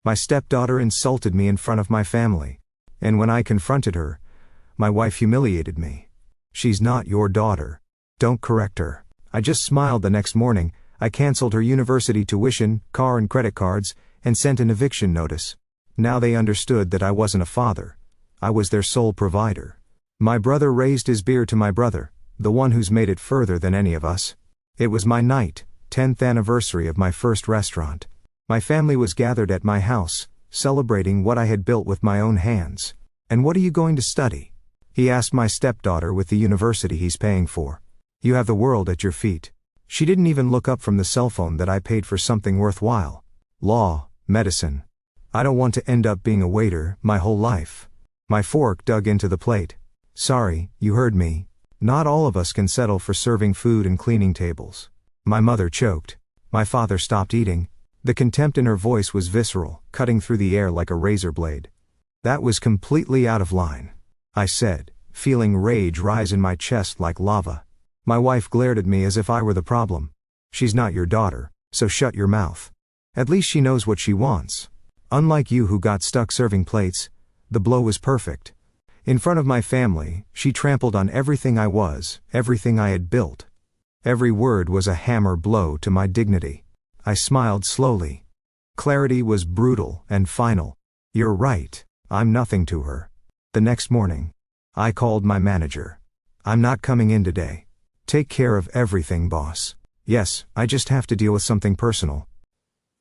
My stepdaughter insulted me in front of my family. And when I confronted her, my wife humiliated me. She's not your daughter. Don't correct her. I just smiled the next morning. I canceled her university tuition, car and credit cards, and sent an eviction notice. Now they understood that I wasn't a father. I was their sole provider. My brother raised his beer to my brother, the one who's made it further than any of us. It was my 10th anniversary of my first restaurant. My family was gathered at my house, celebrating what I had built with my own hands. "And what are you going to study?" he asked my stepdaughter with the university he's paying for. "You have the world at your feet." She didn't even look up from the cell phone that I paid for something worthwhile. Law, medicine. I don't want to end up being a waiter my whole life. My fork dug into the plate. "Sorry, you heard me. Not all of us can settle for serving food and cleaning tables." My mother choked. My father stopped eating. The contempt in her voice was visceral, cutting through the air like a razor blade. "That was completely out of line," I said, feeling rage rise in my chest like lava. My wife glared at me as if I were the problem. "She's not your daughter, so shut your mouth. At least she knows what she wants. Unlike you who got stuck serving plates." The blow was perfect. In front of my family, she trampled on everything I was, everything I had built. Every word was a hammer blow to my dignity. I smiled slowly. Clarity was brutal and final. "You're right, I'm nothing to her." The next morning, I called my manager. "I'm not coming in today. Take care of everything, boss." "Yes, I just have to deal with something personal."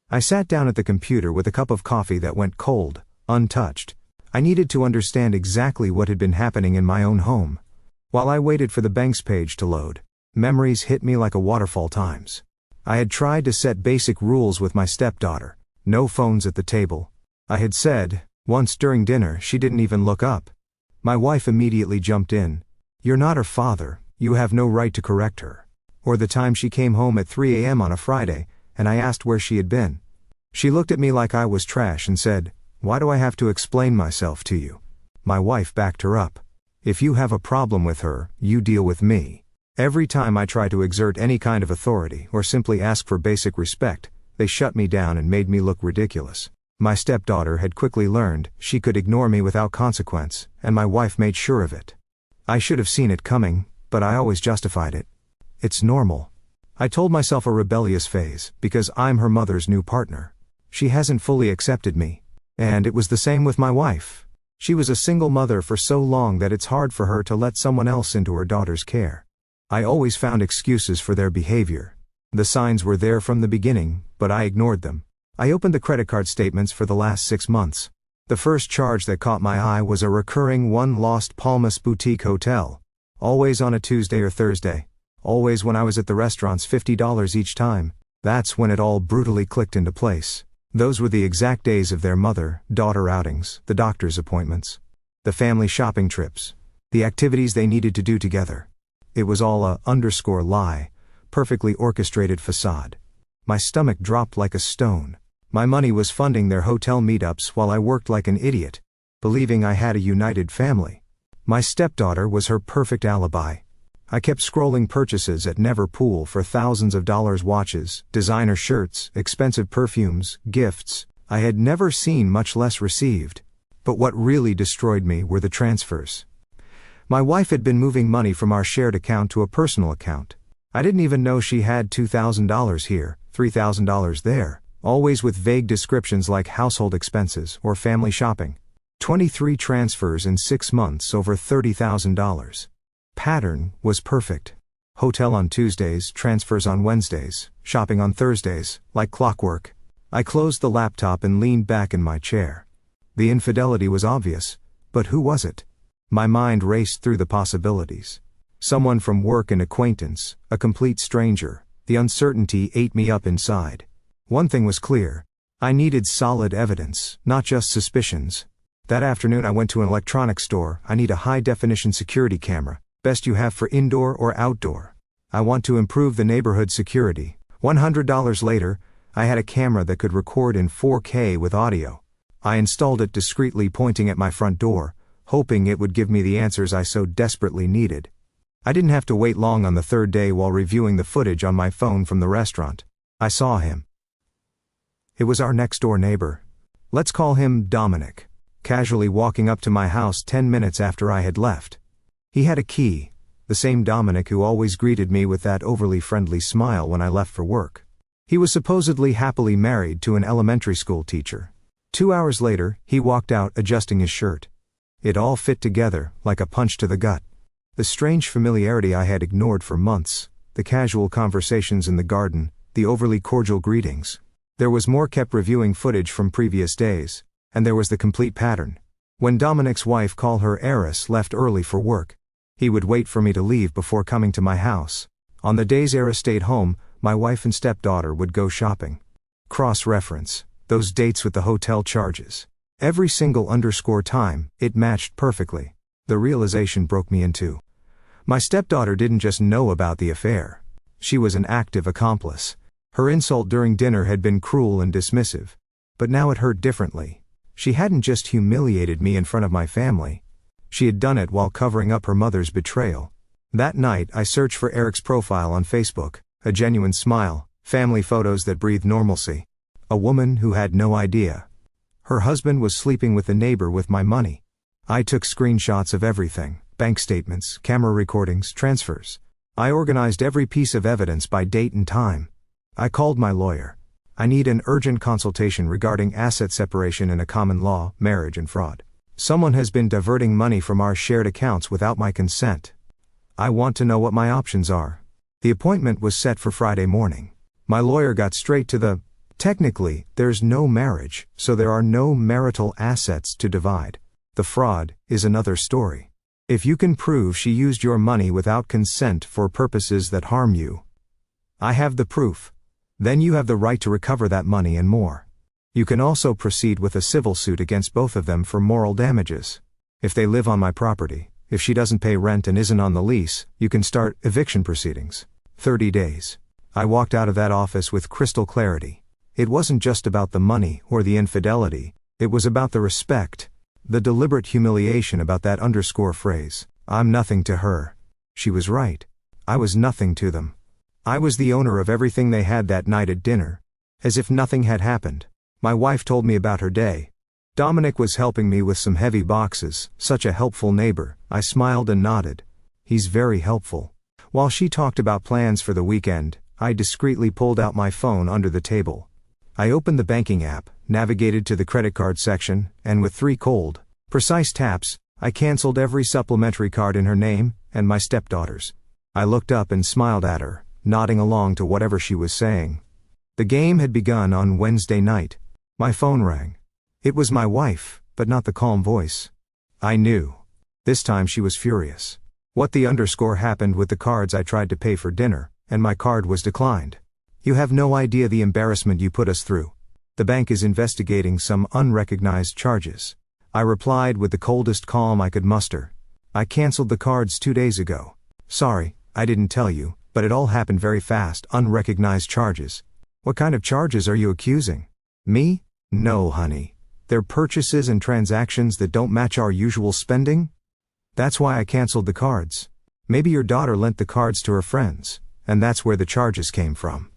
I sat down at the computer with a cup of coffee that went cold, untouched. I needed to understand exactly what had been happening in my own home. While I waited for the banks page to load, memories hit me like a waterfall times. I had tried to set basic rules with my stepdaughter. No phones at the table. I had said, once during dinner, she didn't even look up. My wife immediately jumped in. "You're not her father, you have no right to correct her." Or the time she came home at 3 a.m. on a Friday, and I asked where she had been. She looked at me like I was trash and said, "Why do I have to explain myself to you?" My wife backed her up. "If you have a problem with her, you deal with me." Every time I try to exert any kind of authority or simply ask for basic respect, they shut me down and made me look ridiculous. My stepdaughter had quickly learned she could ignore me without consequence, and my wife made sure of it. I should have seen it coming, but I always justified it. "It's normal." I told myself, a rebellious phase, because I'm her mother's new partner. She hasn't fully accepted me. And it was the same with my wife. She was a single mother for so long that it's hard for her to let someone else into her daughter's care. I always found excuses for their behavior. The signs were there from the beginning, but I ignored them. I opened the credit card statements for the last 6 months. The first charge that caught my eye was a recurring one: Las Palmas Boutique Hotel. Always on a Tuesday or Thursday. Always when I was at the restaurants, $50 each time. That's when it all brutally clicked into place. Those were the exact days of their mother-daughter outings, the doctor's appointments, the family shopping trips, the activities they needed to do together. It was all a lie, perfectly orchestrated facade. My stomach dropped like a stone. My money was funding their hotel meetups while I worked like an idiot, believing I had a united family. My stepdaughter was her perfect alibi. I kept scrolling purchases at Neverpool for thousands of dollars: watches, designer shirts, expensive perfumes, gifts I had never seen, much less received. But what really destroyed me were the transfers. My wife had been moving money from our shared account to a personal account. I didn't even know she had $2,000 here, $3,000 there, always with vague descriptions like household expenses or family shopping. 23 transfers in 6 months, over $30,000. Pattern was perfect. Hotel on Tuesdays, transfers on Wednesdays, shopping on Thursdays, like clockwork. I closed the laptop and leaned back in my chair. The infidelity was obvious, but who was it? My mind raced through the possibilities. Someone from work, an acquaintance, a complete stranger. The uncertainty ate me up inside. One thing was clear. I needed solid evidence, not just suspicions. That afternoon I went to an electronics store. "I need a high-definition security camera. Best you have for indoor or outdoor. I want to improve the neighborhood security." $100 later, I had a camera that could record in 4K with audio. I installed it discreetly, pointing at my front door, hoping it would give me the answers I so desperately needed. I didn't have to wait long. On the third day, while reviewing the footage on my phone from the restaurant, I saw him. It was our next-door neighbor. Let's call him Dominic. Casually walking up to my house 10 minutes after I had left. He had a key, the same Dominic who always greeted me with that overly friendly smile when I left for work. He was supposedly happily married to an elementary school teacher. 2 hours later, he walked out adjusting his shirt. It all fit together, like a punch to the gut. The strange familiarity I had ignored for months, the casual conversations in the garden, the overly cordial greetings. There was more. Kept reviewing footage from previous days, and there was the complete pattern. When Dominic's wife, call her Eris, left early for work, he would wait for me to leave before coming to my house. On the days Eris stayed home, my wife and stepdaughter would go shopping. Cross-reference, those dates with the hotel charges. Every single _ time, it matched perfectly. The realization broke me in two. My stepdaughter didn't just know about the affair. She was an active accomplice. Her insult during dinner had been cruel and dismissive. But now it hurt differently. She hadn't just humiliated me in front of my family. She had done it while covering up her mother's betrayal. That night I searched for Eric's profile on Facebook, a genuine smile, family photos that breathed normalcy. A woman who had no idea. Her husband was sleeping with the neighbor with my money. I took screenshots of everything, bank statements, camera recordings, transfers. I organized every piece of evidence by date and time. I called my lawyer. I need an urgent consultation regarding asset separation in a common law, marriage and fraud. Someone has been diverting money from our shared accounts without my consent. I want to know what my options are. The appointment was set for Friday morning. My lawyer got straight to the, technically, there's no marriage, so there are no marital assets to divide. The fraud is another story. If you can prove she used your money without consent for purposes that harm you, I have the proof. Then you have the right to recover that money and more. You can also proceed with a civil suit against both of them for moral damages. If they live on my property, if she doesn't pay rent and isn't on the lease, you can start eviction proceedings. 30 days. I walked out of that office with crystal clarity. It wasn't just about the money or the infidelity, it was about the respect, the deliberate humiliation about that _ phrase. I'm nothing to her. She was right. I was nothing to them. I was the owner of everything they had that night at dinner. As if nothing had happened. My wife told me about her day. Dominic was helping me with some heavy boxes, such a helpful neighbor. I smiled and nodded. He's very helpful. While she talked about plans for the weekend, I discreetly pulled out my phone under the table. I opened the banking app, navigated to the credit card section, and with 3 cold, precise taps, I canceled every supplementary card in her name, and my stepdaughter's. I looked up and smiled at her, nodding along to whatever she was saying. The game had begun on Wednesday night. My phone rang. It was my wife, but not the calm voice. I knew. This time she was furious. What the _ happened with the cards I tried to pay for dinner, and my card was declined. You have no idea the embarrassment you put us through. The bank is investigating some unrecognized charges. I replied with the coldest calm I could muster. I canceled the cards 2 days ago. Sorry, I didn't tell you, but it all happened very fast. Unrecognized charges. What kind of charges are you accusing? Me? No, honey. They're purchases and transactions that don't match our usual spending? That's why I canceled the cards. Maybe your daughter lent the cards to her friends, and that's where the charges came from.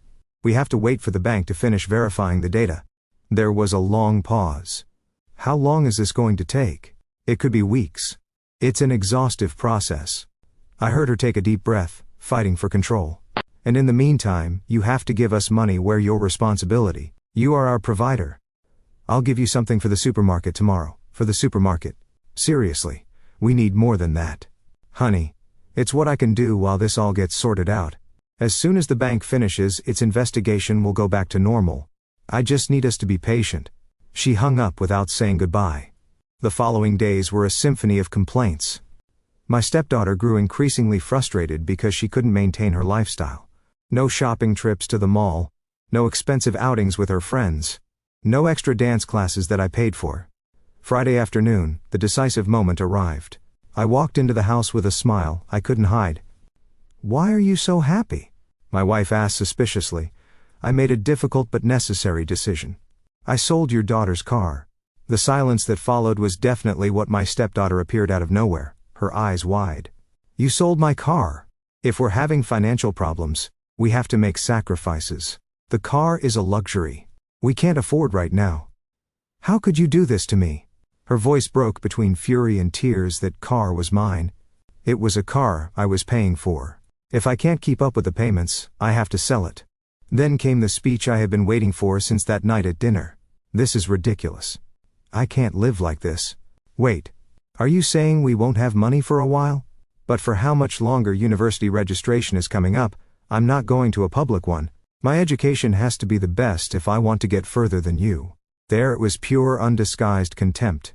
We have to wait for the bank to finish verifying the data. There was a long pause. How long is this going to take? It could be weeks. It's an exhaustive process. I heard her take a deep breath, fighting for control. And in the meantime, you have to give us money. We're your responsibility. You are our provider. I'll give you something for the supermarket tomorrow. For the supermarket. Seriously, we need more than that. Honey, it's what I can do while this all gets sorted out. As soon as the bank finishes its investigation, we'll go back to normal. I just need us to be patient. She hung up without saying goodbye. The following days were a symphony of complaints. My stepdaughter grew increasingly frustrated because she couldn't maintain her lifestyle. No shopping trips to the mall. No expensive outings with her friends. No extra dance classes that I paid for. Friday afternoon, the decisive moment arrived. I walked into the house with a smile I couldn't hide. Why are you so happy? My wife asked suspiciously. I made a difficult but necessary decision. I sold your daughter's car. The silence that followed was definitely what my stepdaughter appeared out of nowhere, her eyes wide. You sold my car. If we're having financial problems, we have to make sacrifices. The car is a luxury. We can't afford right now. How could you do this to me? Her voice broke between fury and tears. That car was mine. It was a car I was paying for. If I can't keep up with the payments, I have to sell it. Then came the speech I had been waiting for since that night at dinner. This is ridiculous. I can't live like this. Wait. Are you saying we won't have money for a while? But for how much longer? University registration is coming up. I'm not going to a public one. My education has to be the best if I want to get further than you. There it was, pure undisguised contempt.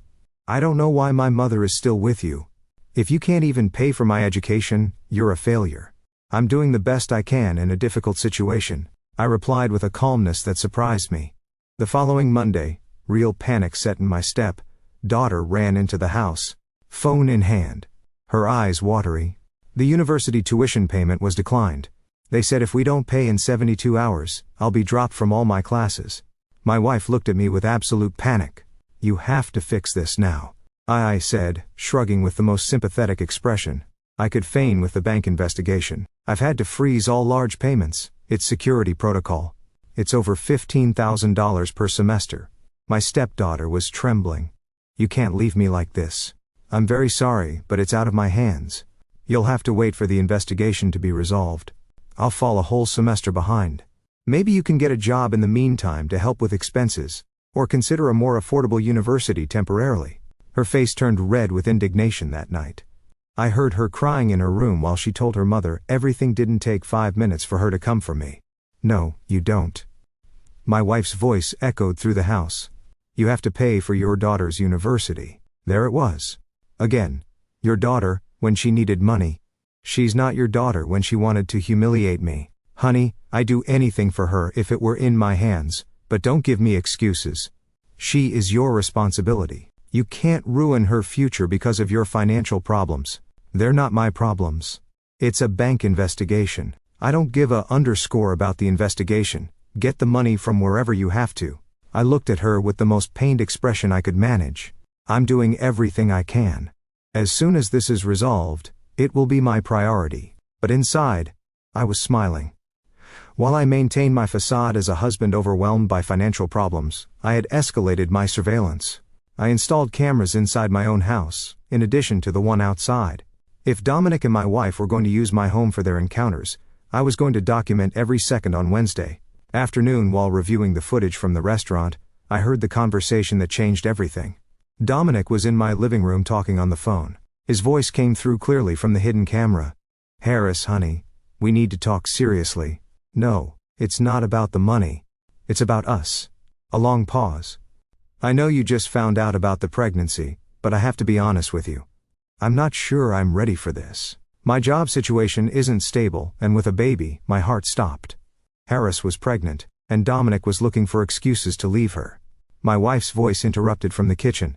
I don't know why my mother is still with you. If you can't even pay for my education, you're a failure. I'm doing the best I can in a difficult situation, I replied with a calmness that surprised me. The following Monday, real panic set in my step. Daughter ran into the house, phone in hand, her eyes watery. The university tuition payment was declined. They said if we don't pay in 72 hours, I'll be dropped from all my classes. My wife looked at me with absolute panic. You have to fix this now, I said, shrugging with the most sympathetic expression I could feign with the bank investigation. I've had to freeze all large payments. It's security protocol. It's over $15,000 per semester. My stepdaughter was trembling. You can't leave me like this. I'm very sorry, but it's out of my hands. You'll have to wait for the investigation to be resolved. I'll fall a whole semester behind. Maybe you can get a job in the meantime to help with expenses, or consider a more affordable university temporarily. Her face turned red with indignation that night. I heard her crying in her room while she told her mother everything didn't take 5 minutes for her to come for me. No, you don't. My wife's voice echoed through the house. You have to pay for your daughter's university. There it was. Again. Your daughter, when she needed money. She's not your daughter when she wanted to humiliate me. Honey, I'd do anything for her if it were in my hands, but don't give me excuses. She is your responsibility. You can't ruin her future because of your financial problems. They're not my problems. It's a bank investigation. I don't give a underscore about the investigation. Get the money from wherever you have to. I looked at her with the most pained expression I could manage. I'm doing everything I can. As soon as this is resolved, it will be my priority. But inside, I was smiling. While I maintained my facade as a husband overwhelmed by financial problems, I had escalated my surveillance. I installed cameras inside my own house, in addition to the one outside. If Dominic and my wife were going to use my home for their encounters, I was going to document every second. On Wednesday afternoon, while reviewing the footage from the restaurant, I heard the conversation that changed everything. Dominic was in my living room talking on the phone. His voice came through clearly from the hidden camera. Harris, honey, we need to talk seriously. No, it's not about the money. It's about us. A long pause. I know you just found out about the pregnancy, but I have to be honest with you. I'm not sure I'm ready for this. My job situation isn't stable, and with a baby, my heart stopped. Harris was pregnant, and Dominic was looking for excuses to leave her. My wife's voice interrupted from the kitchen.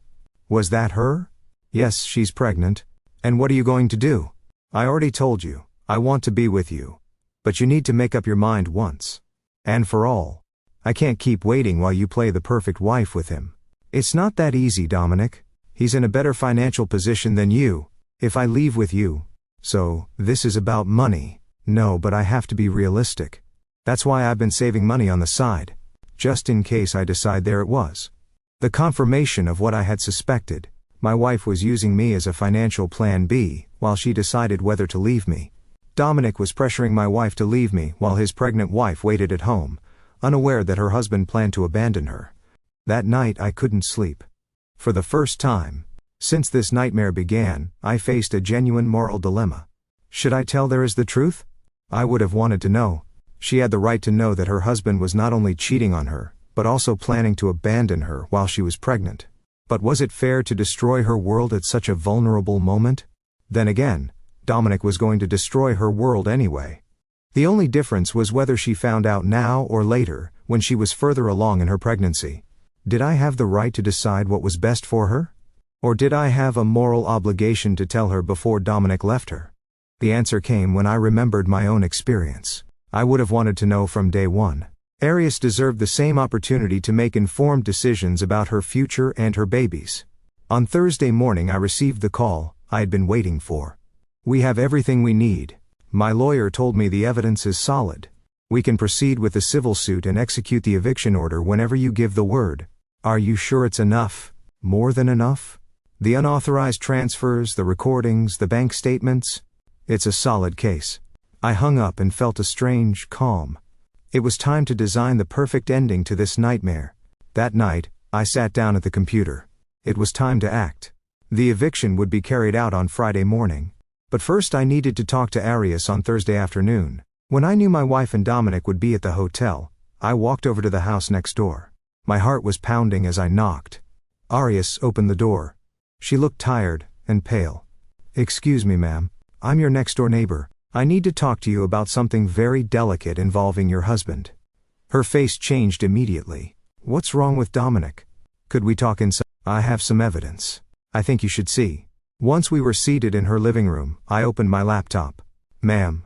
Was that her? Yes, she's pregnant. And what are you going to do? I already told you, I want to be with you. But you need to make up your mind once and for all. I can't keep waiting while you play the perfect wife with him. It's not that easy, Dominic. He's in a better financial position than you, if I leave with you. So, this is about money. No, but I have to be realistic. That's why I've been saving money on the side. Just in case I decide. There it was. The confirmation of what I had suspected. My wife was using me as a financial plan B, while she decided whether to leave me. Dominic was pressuring my wife to leave me while his pregnant wife waited at home, unaware that her husband planned to abandon her. That night I couldn't sleep. For the first time since this nightmare began, I faced a genuine moral dilemma. Should I tell her the truth? I would have wanted to know. She had the right to know that her husband was not only cheating on her, but also planning to abandon her while she was pregnant. But was it fair to destroy her world at such a vulnerable moment? Then again, Dominic was going to destroy her world anyway. The only difference was whether she found out now or later, when she was further along in her pregnancy. Did I have the right to decide what was best for her? Or did I have a moral obligation to tell her before Dominic left her? The answer came when I remembered my own experience. I would have wanted to know from day one. Arius deserved the same opportunity to make informed decisions about her future and her babies. On Thursday morning I received the call I had been waiting for. We have everything we need. My lawyer told me the evidence is solid. We can proceed with the civil suit and execute the eviction order whenever you give the word. Are you sure it's enough? More than enough? The unauthorized transfers, the recordings, the bank statements? It's a solid case. I hung up and felt a strange calm. It was time to design the perfect ending to this nightmare. That night, I sat down at the computer. It was time to act. The eviction would be carried out on Friday morning. But first I needed to talk to Arias on Thursday afternoon. When I knew my wife and Dominic would be at the hotel, I walked over to the house next door. My heart was pounding as I knocked. Arias opened the door. She looked tired and pale. "Excuse me, ma'am. I'm your next-door neighbor. I need to talk to you about something very delicate involving your husband." Her face changed immediately. "What's wrong with Dominic? Could we talk inside? I have some evidence I think you should see." Once we were seated in her living room, I opened my laptop. "Ma'am,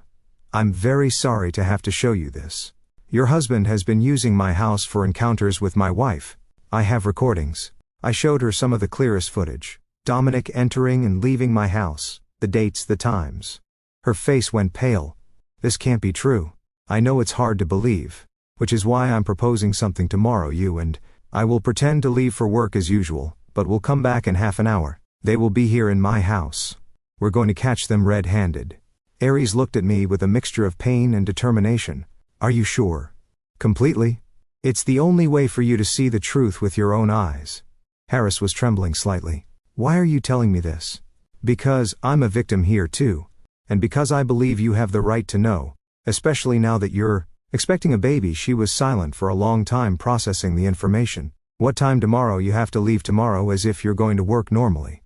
I'm very sorry to have to show you this. Your husband has been using my house for encounters with my wife. I have recordings." I showed her some of the clearest footage. Dominic entering and leaving my house, the dates, the times. Her face went pale. "This can't be true. I know it's hard to believe, which is why I'm proposing something tomorrow. You and I will pretend to leave for work as usual, but we'll come back in half an hour. They will be here in my house. We're going to catch them red-handed." Aries looked at me with a mixture of pain and determination. "Are you sure?" "Completely. It's the only way for you to see the truth with your own eyes." Harris was trembling slightly. "Why are you telling me this?" "Because I'm a victim here too. And because I believe you have the right to know, especially now that you're expecting a baby." She was silent for a long time, processing the information. "What time tomorrow?" "You have to leave tomorrow as if you're going to work normally."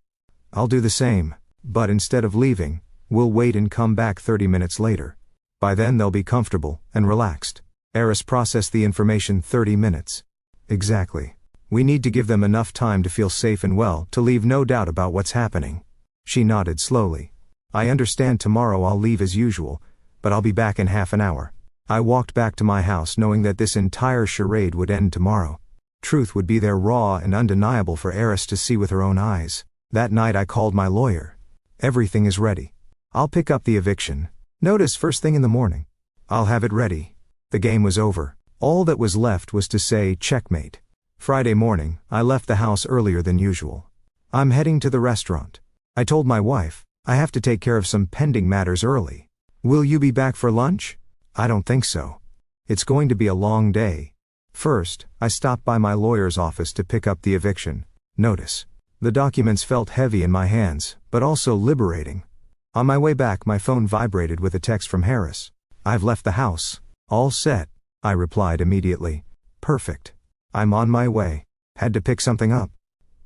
"I'll do the same, but instead of leaving, we'll wait and come back 30 minutes later. By then they'll be comfortable and relaxed." Eris processed the information. 30 minutes. Exactly. We need to give them enough time to feel safe and well, to leave no doubt about what's happening. She nodded slowly. "I understand. Tomorrow I'll leave as usual, but I'll be back in half an hour." I walked back to my house knowing that this entire charade would end tomorrow. Truth would be there, raw and undeniable for Eris to see with her own eyes. That night I called my lawyer. "Everything is ready. I'll pick up the eviction notice first thing in the morning. I'll have it ready." The game was over. All that was left was to say checkmate. Friday morning, I left the house earlier than usual. "I'm heading to the restaurant. I told my wife, I have to take care of some pending matters early. Will you be back for lunch?" "I don't think so. It's going to be a long day." First, I stopped by my lawyer's office to pick up the eviction notice. The documents felt heavy in my hands, but also liberating. On my way back, my phone vibrated with a text from Harris. "I've left the house. All set," I replied immediately. "Perfect. I'm on my way. Had to pick something up.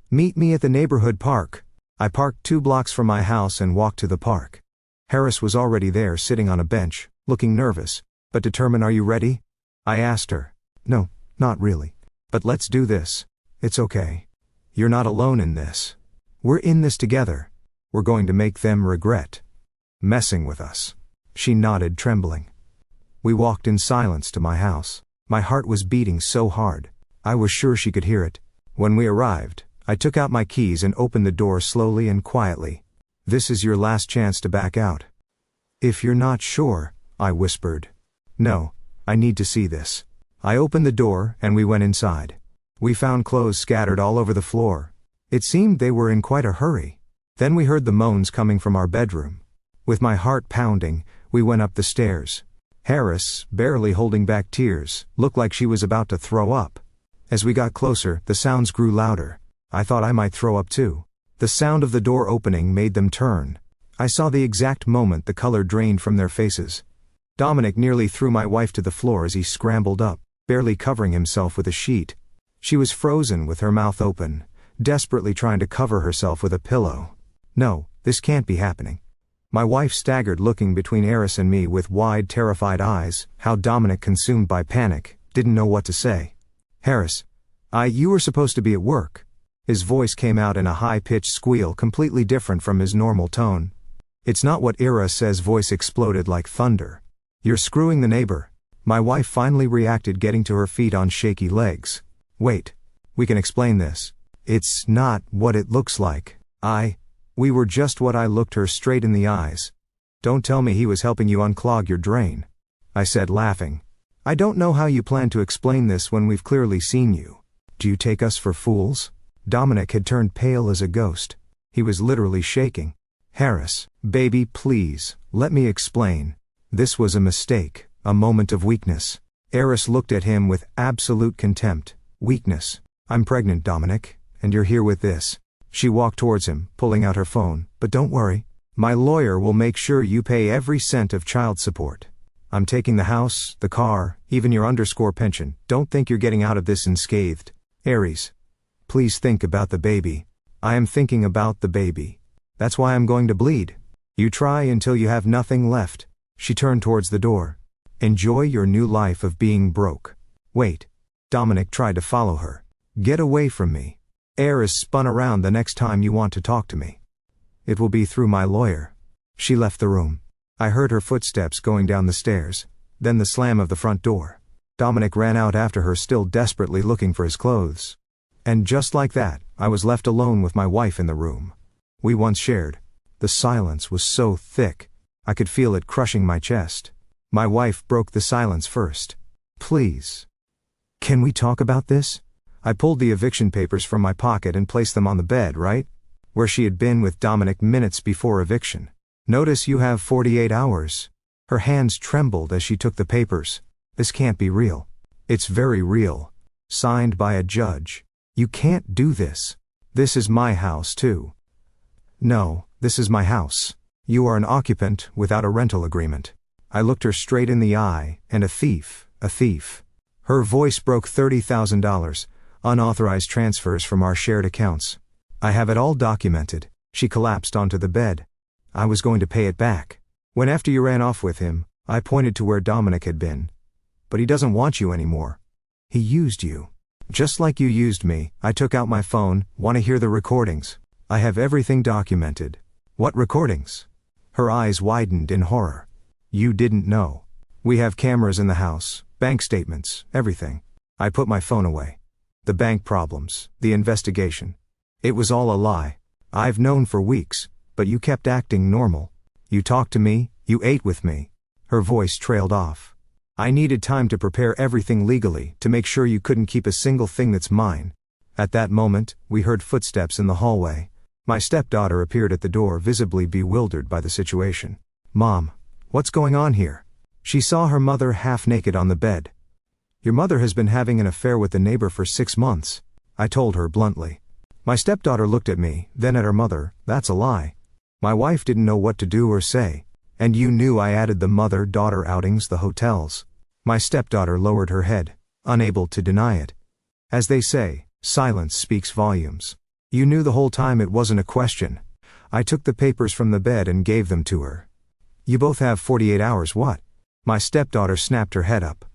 Meet me at the neighborhood park." I parked 2 blocks from my house and walked to the park. Harris was already there, sitting on a bench, looking nervous, but determined. "Are you ready?" I asked her. "No, not really. But let's do this. It's okay. You're not alone in this. We're in this together. We're going to make them regret messing with us." She nodded, trembling. We walked in silence to my house. My heart was beating so hard. I was sure she could hear it. When we arrived, I took out my keys and opened the door slowly and quietly. "This is your last chance to back out." "If you're not sure," I whispered. "No, I need to see this." I opened the door and we went inside. We found clothes scattered all over the floor. It seemed they were in quite a hurry. Then we heard the moans coming from our bedroom. With my heart pounding, we went up the stairs. Harris, barely holding back tears, looked like she was about to throw up. As we got closer, the sounds grew louder. I thought I might throw up too. The sound of the door opening made them turn. I saw the exact moment the color drained from their faces. Dominic nearly threw my wife to the floor as he scrambled up, barely covering himself with a sheet. She was frozen with her mouth open, desperately trying to cover herself with a pillow. "No, this can't be happening." My wife staggered, looking between Eris and me with wide, terrified eyes. How Dominic, consumed by panic, didn't know what to say. "Harris, you were supposed to be at work." His voice came out in a high-pitched squeal, completely different from his normal tone. "It's not what Ira says." Voice exploded like thunder. "You're screwing the neighbor." My wife finally reacted, getting to her feet on shaky legs. "Wait. We can explain this. It's not what it looks like. We were just what." I looked her straight in the eyes. "Don't tell me he was helping you unclog your drain," I said, laughing. "I don't know how you plan to explain this when we've clearly seen you." Do you take us for fools? Dominic had turned pale as a ghost. He was literally shaking. Harris, baby, please, let me explain. This was a mistake, a moment of weakness. Eris looked at him with absolute contempt. Weakness? I'm pregnant, Dominic, and you're here with this. She walked towards him, pulling out her phone. But don't worry. My lawyer will make sure you pay every cent of child support. I'm taking the house, the car, even your underscore pension. Don't think you're getting out of this unscathed. Aries. Please think about the baby. I am thinking about the baby. That's why I'm going to bleed. You try until you have nothing left. She turned towards the door. Enjoy your new life of being broke. Wait. Dominic tried to follow her. Get away from me. Eris spun around. The next time you want to talk to me, it will be through my lawyer. She left the room. I heard her footsteps going down the stairs, then the slam of the front door. Dominic ran out after her, still desperately looking for his clothes. And just like that, I was left alone with my wife in the room we once shared. The silence was so thick, I could feel it crushing my chest. My wife broke the silence first. Please. Can we talk about this? I pulled the eviction papers from my pocket and placed them on the bed, right where she had been with Dominic minutes before eviction. Notice you have 48 hours. Her hands trembled as she took the papers. This can't be real. It's very real. Signed by a judge. You can't do this. This is my house too. No, this is my house. You are an occupant without a rental agreement. I looked her straight in the eye, and a thief. Her voice broke. $30,000, unauthorized transfers from our shared accounts. I have it all documented. She collapsed onto the bed. I was going to pay it back. When after you ran off with him, I pointed to where Dominic had been. But he doesn't want you anymore. He used you. Just like you used me. I took out my phone. Want to hear the recordings? I have everything documented. What recordings? Her eyes widened in horror. You didn't know. We have cameras in the house, bank statements, everything. I put my phone away. The bank problems, the investigation. It was all a lie. I've known for weeks, but you kept acting normal. You talked to me, you ate with me. Her voice trailed off. I needed time to prepare everything legally, to make sure you couldn't keep a single thing that's mine. At that moment, we heard footsteps in the hallway. My stepdaughter appeared at the door, visibly bewildered by the situation. Mom, what's going on here? She saw her mother half naked on the bed. Your mother has been having an affair with the neighbor for 6 months, I told her bluntly. My stepdaughter looked at me, then at her mother. That's a lie. My wife didn't know what to do or say. And you knew I added the mother-daughter outings, the hotels. My stepdaughter lowered her head, unable to deny it. As they say, silence speaks volumes. You knew the whole time. It wasn't a question. I took the papers from the bed and gave them to her. You both have 48 hours. What? My stepdaughter snapped her head up.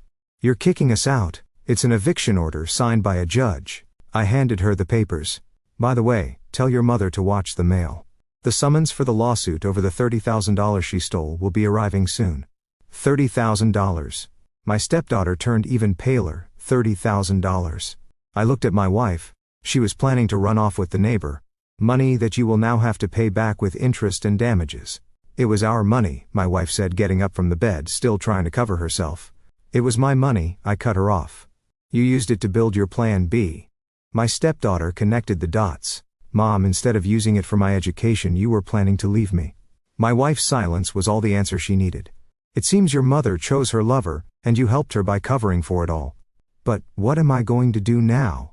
You're kicking us out. It's an eviction order signed by a judge. I handed her the papers. By the way, tell your mother to watch the mail. The summons for the lawsuit over the $30,000 she stole will be arriving soon. $30,000. My stepdaughter turned even paler. $30,000. I looked at my wife. She was planning to run off with the neighbor. Money that you will now have to pay back with interest and damages. It was our money, my wife said, getting up from the bed, still trying to cover herself. It was my money. I cut her off. You used it to build your plan B. My stepdaughter connected the dots. Mom, instead of using it for my education, you were planning to leave me. My wife's silence was all the answer she needed. It seems your mother chose her lover, and you helped her by covering for it all. But what am I going to do now?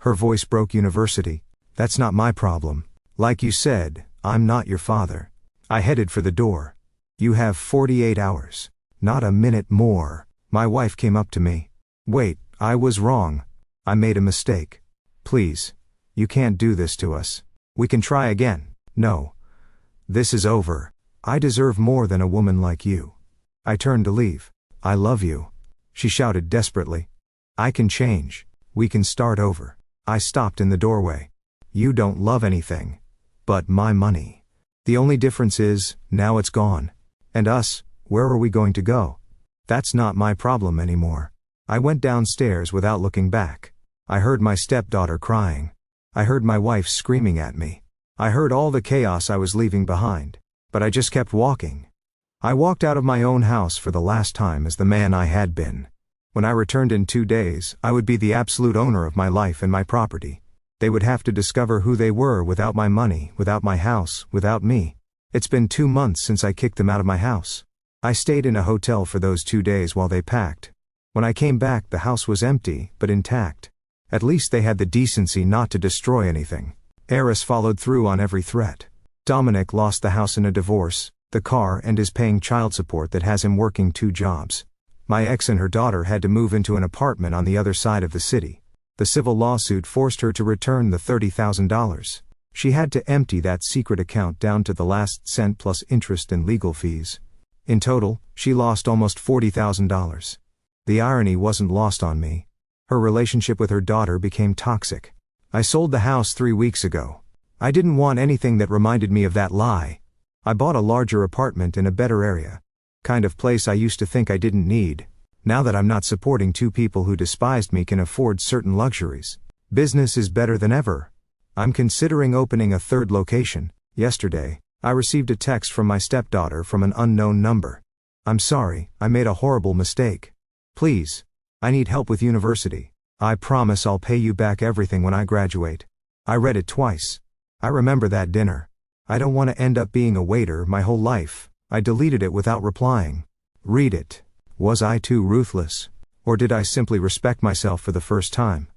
Her voice broke. University. That's not my problem. Like you said, I'm not your father. I headed for the door. You have 48 hours. Not a minute more. My wife came up to me. Wait, I was wrong. I made a mistake. Please. You can't do this to us. We can try again. No. This is over. I deserve more than a woman like you. I turned to leave. I love you. She shouted desperately. I can change. We can start over. I stopped in the doorway. You don't love anything. But my money. The only difference is, now it's gone. And us, where are we going to go? That's not my problem anymore. I went downstairs without looking back. I heard my stepdaughter crying. I heard my wife screaming at me. I heard all the chaos I was leaving behind. But I just kept walking. I walked out of my own house for the last time as the man I had been. When I returned in 2 days, I would be the absolute owner of my life and my property. They would have to discover who they were without my money, without my house, without me. It's been 2 months since I kicked them out of my house. I stayed in a hotel for those 2 days while they packed. When I came back, the house was empty, but intact. At least they had the decency not to destroy anything. Eris followed through on every threat. Dominic lost the house in a divorce, the car, and is paying child support that has him working 2 jobs. My ex and her daughter had to move into an apartment on the other side of the city. The civil lawsuit forced her to return the $30,000. She had to empty that secret account down to the last cent plus interest and legal fees. In total, she lost almost $40,000. The irony wasn't lost on me. Her relationship with her daughter became toxic. I sold the house 3 weeks ago. I didn't want anything that reminded me of that lie. I bought a larger apartment in a better area. Kind of place I used to think I didn't need. Now that I'm not supporting 2 people who despised me can afford certain luxuries. Business is better than ever. I'm considering opening a 3rd location. Yesterday, I received a text from my stepdaughter from an unknown number. I'm sorry, I made a horrible mistake. Please. I need help with university. I promise I'll pay you back everything when I graduate. I read it twice. I remember that dinner. I don't want to end up being a waiter my whole life. I deleted it without replying. Read it. Was I too ruthless? Or did I simply respect myself for the first time?